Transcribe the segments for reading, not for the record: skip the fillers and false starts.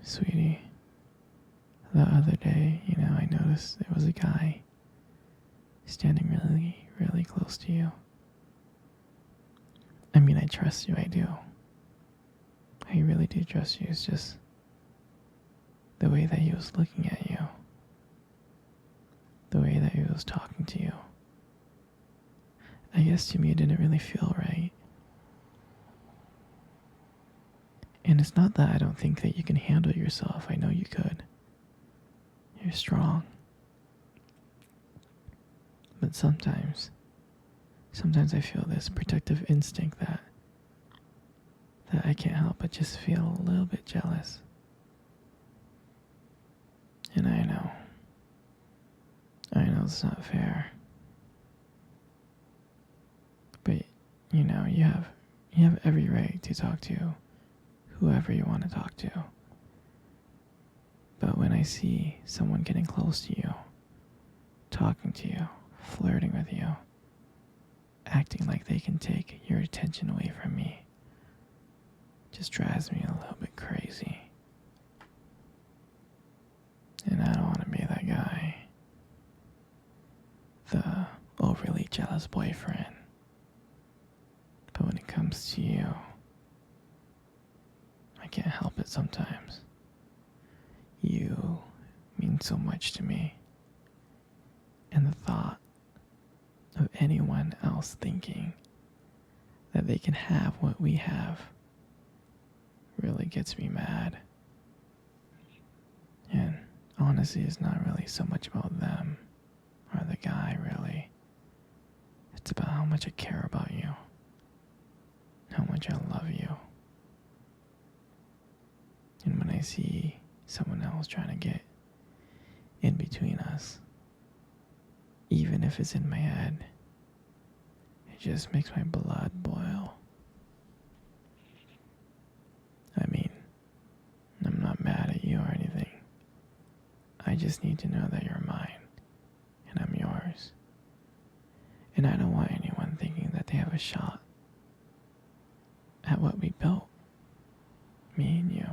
Sweetie, the other day, I noticed there was a guy standing really, really close to you. I mean, I trust you, I do. I really do trust you. It's just the way that he was looking at you, the way that he was talking to you. I guess to me it didn't really feel right. And it's not that I don't think that you can handle yourself. I know you could. You're strong. But sometimes I feel this protective instinct that I can't help but just feel a little bit jealous. And I know it's not fair. But you have every right to talk to whoever you want to talk to. But when I see someone getting close to you, talking to you, flirting with you, acting like they can take your attention away from me, just drives me a little bit crazy. And I don't want to be that guy. The overly jealous boyfriend. But when it comes to you, I can't help it sometimes. You mean so much to me. And the thought of anyone else thinking that they can have what we have really gets me mad. And honestly, it's not really so much about them or the guy, really. It's about how much I care about you, how much I love you. And when I see someone else trying to get in between us, even if it's in my head, it just makes my blood boil. I mean, I'm not mad at you or anything. I just need to know that you're mine and I'm yours. And I don't want anyone thinking that they have a shot at what we built, me and you.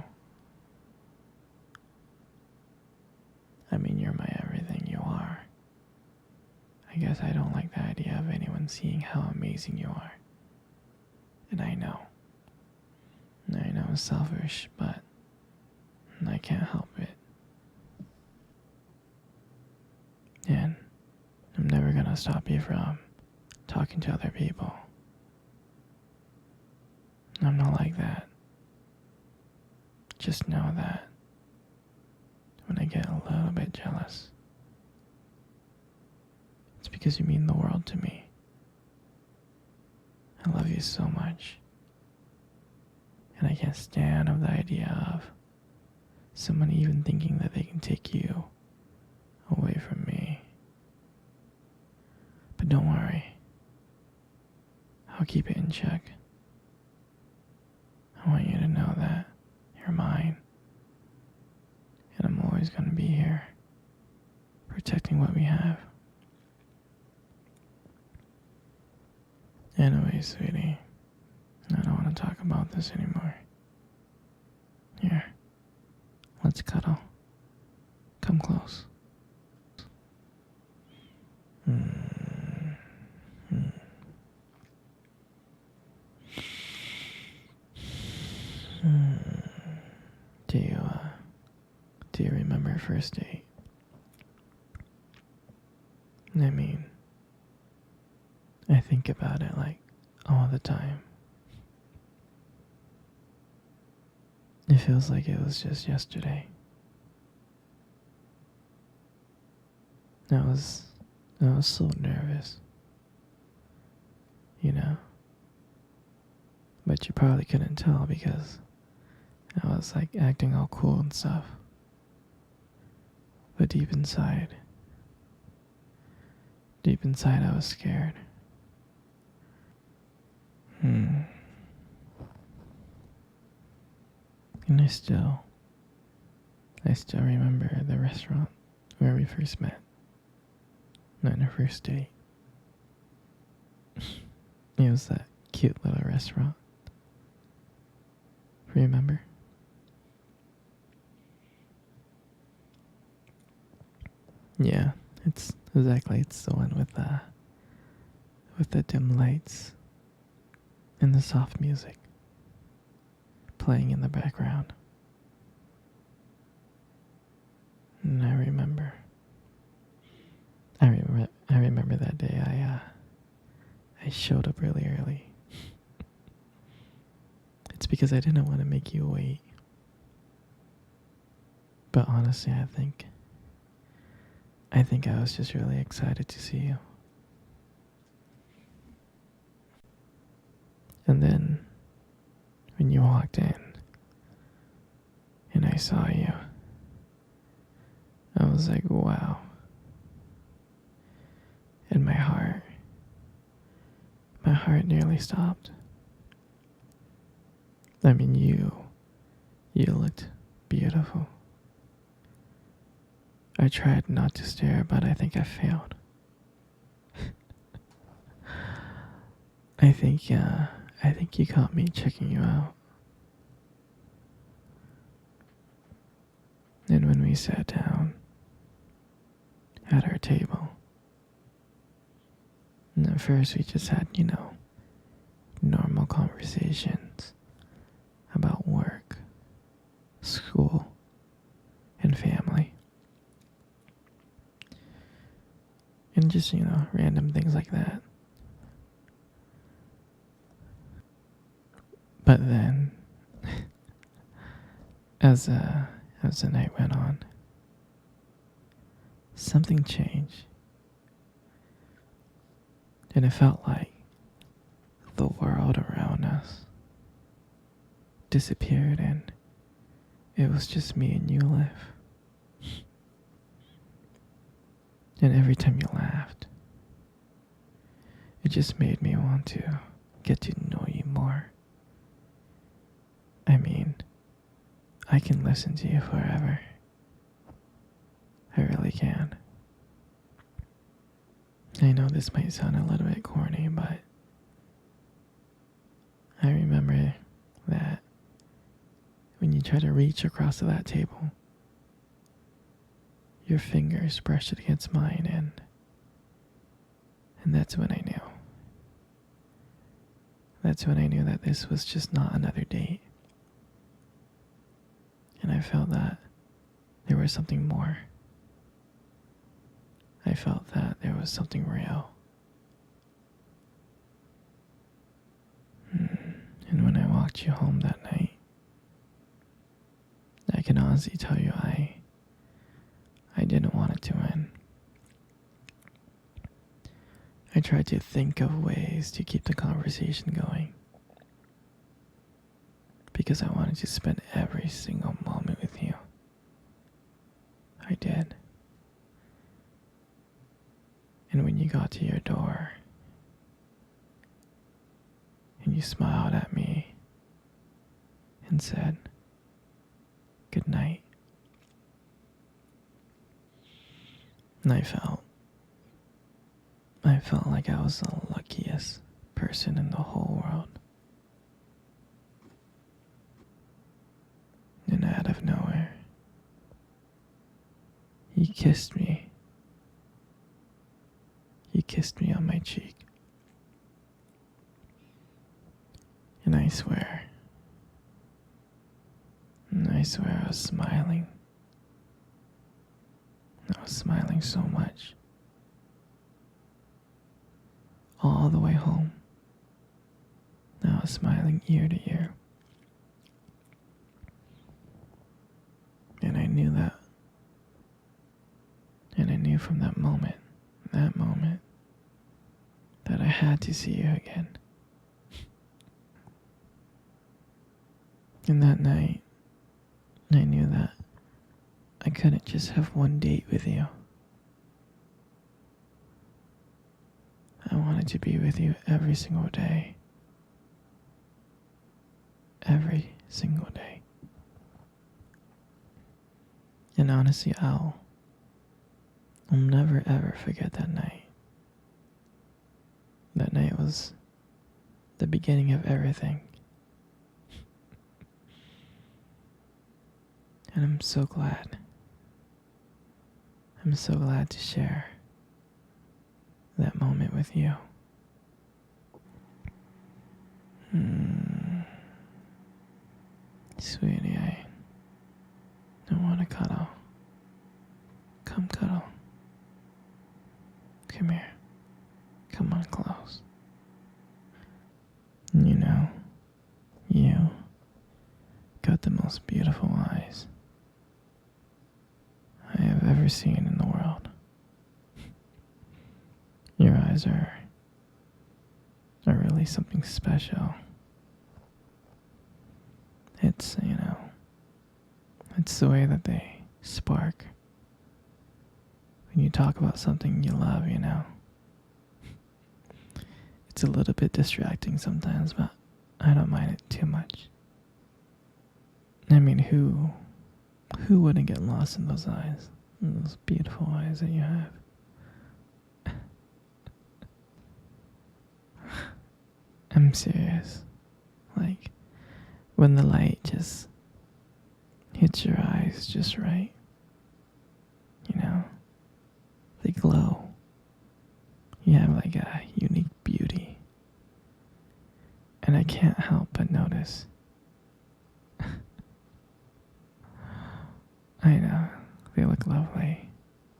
I mean, you're my everything, you are. I guess I don't like the idea of anyone seeing how amazing you are. And I know it's selfish, but I can't help it. And I'm never gonna stop you from talking to other people. I'm not like that. Just know that when I get a little bit jealous, it's because you mean the world to me. I love you so much. And I can't stand of the idea of someone even thinking that they can take you away from me. But don't worry. I'll keep it in check. I want you to know that you're mine. And I'm always going to be here, protecting what we have. Anyway, sweetie, I don't want to talk about this anymore. Here, let's cuddle. Come close. Do you remember first date? I mean, I think about it like all the time. It feels like it was just yesterday. I was so nervous, but you probably couldn't tell because I was like acting all cool and stuff. But deep inside I was scared. And I still remember the restaurant where we first met. On our first date. It was that cute little restaurant. Remember? Exactly, it's the one with the dim lights and the soft music playing in the background. And I remember that day I showed up really early. It's because I didn't want to make you wait. But honestly, I think I was just really excited to see you. And then when you walked in and I saw you, I was like, wow. And my heart nearly stopped. I mean, you looked beautiful. I tried not to stare, but I think I failed. I think you caught me checking you out. And when we sat down at our table, and at first we just had, normal conversations about work, school, and family. And just, random things like that. But then, as the night went on, something changed. And it felt like the world around us disappeared and it was just me and you left. And every time you laughed, it just made me want to get to know you more. I mean, I can listen to you forever. I really can. I know this might sound a little bit corny, but I remember that when you tried to reach across to that table, your fingers brushed against mine, and that's when I knew. That's when I knew that this was just not another date. And I felt that there was something more. I felt that there was something real. And when I walked you home that night, I can honestly tell you I didn't want it to end. I tried to think of ways to keep the conversation going because I wanted to spend every single moment with you. I did. And when you got to your door and you smiled at me and said, "Good night," and I felt like I was the luckiest person in the whole world. And out of nowhere, you kissed me. You kissed me on my cheek. And I swear I was smiling. I was smiling so much. All the way home. I was smiling ear to ear. And I knew that. And I knew from that moment, that I had to see you again. And that night, I knew that I couldn't just have one date with you. I wanted to be with you every single day. Every single day. And honestly, I'll never ever forget that night. That night was the beginning of everything. And I'm so glad. I'm so glad to share that moment with you. Sweetie, I want to cuddle. Come cuddle. Come here. Come on close. You know, you got the most beautiful eyes I have ever seen in the world. Your eyes are really something special. It's, it's the way that they spark when you talk about something you love, It's a little bit distracting sometimes, but I don't mind it too much. I mean, who wouldn't get lost in those eyes? In those beautiful eyes that you have. I'm serious. Like, when the light just hits your eyes just right, they glow. You have like a unique beauty. And I can't help but notice. I know, they look lovely.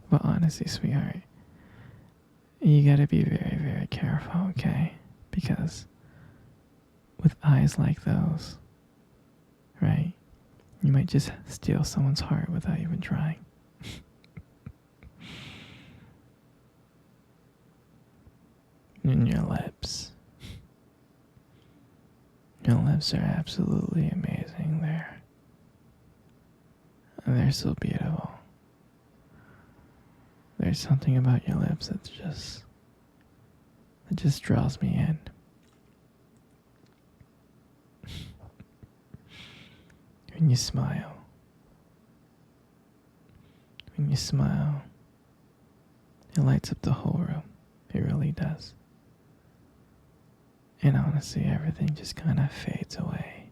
But honestly, sweetheart, you gotta be very, very careful, okay? Because with eyes like those, right, you might just steal someone's heart without even trying. And your lips. Your lips are absolutely amazing. They're so beautiful. There's something about your lips that just draws me in. When you smile, it lights up the whole room. It really does. And honestly, everything just kind of fades away.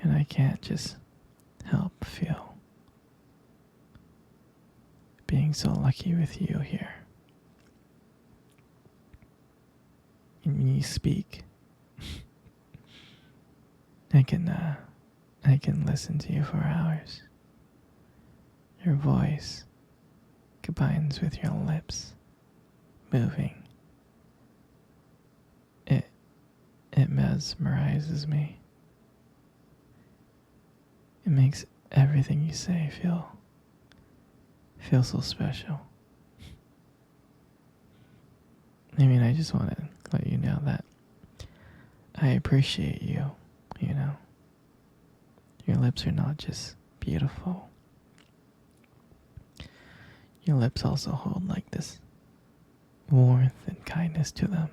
And I can't just help feel being so lucky with you here. And when you speak, I can listen to you for hours. Your voice combines with your lips moving. It mesmerizes me. It makes everything you say feel so special. I mean, I just want to let you know that I appreciate you, Your lips are not just beautiful. Your lips also hold like this warmth and kindness to them.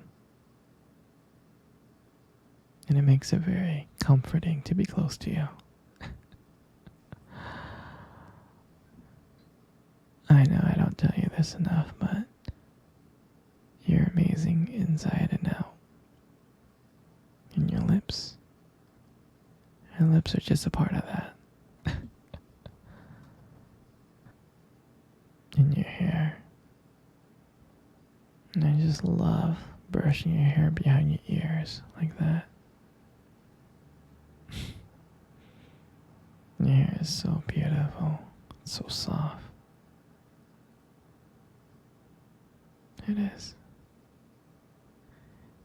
And it makes it very comforting to be close to you. I know I don't tell you this enough, but you're amazing inside and out. And your lips are just a part of that. And your hair. And I just love brushing your hair behind your ears like that. Your hair is so beautiful. It's so soft. It is.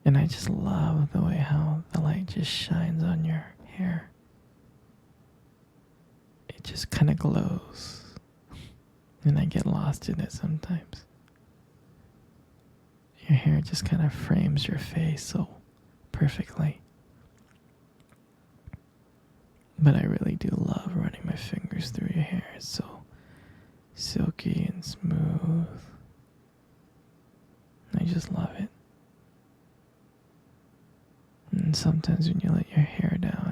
And I just love the way how the light just shines on your hair. It just kind of glows. And I get lost in it sometimes. Your hair just kind of frames your face so perfectly. But I really do love running my fingers through your hair. It's so silky and smooth. I just love it. And sometimes when you let your hair down,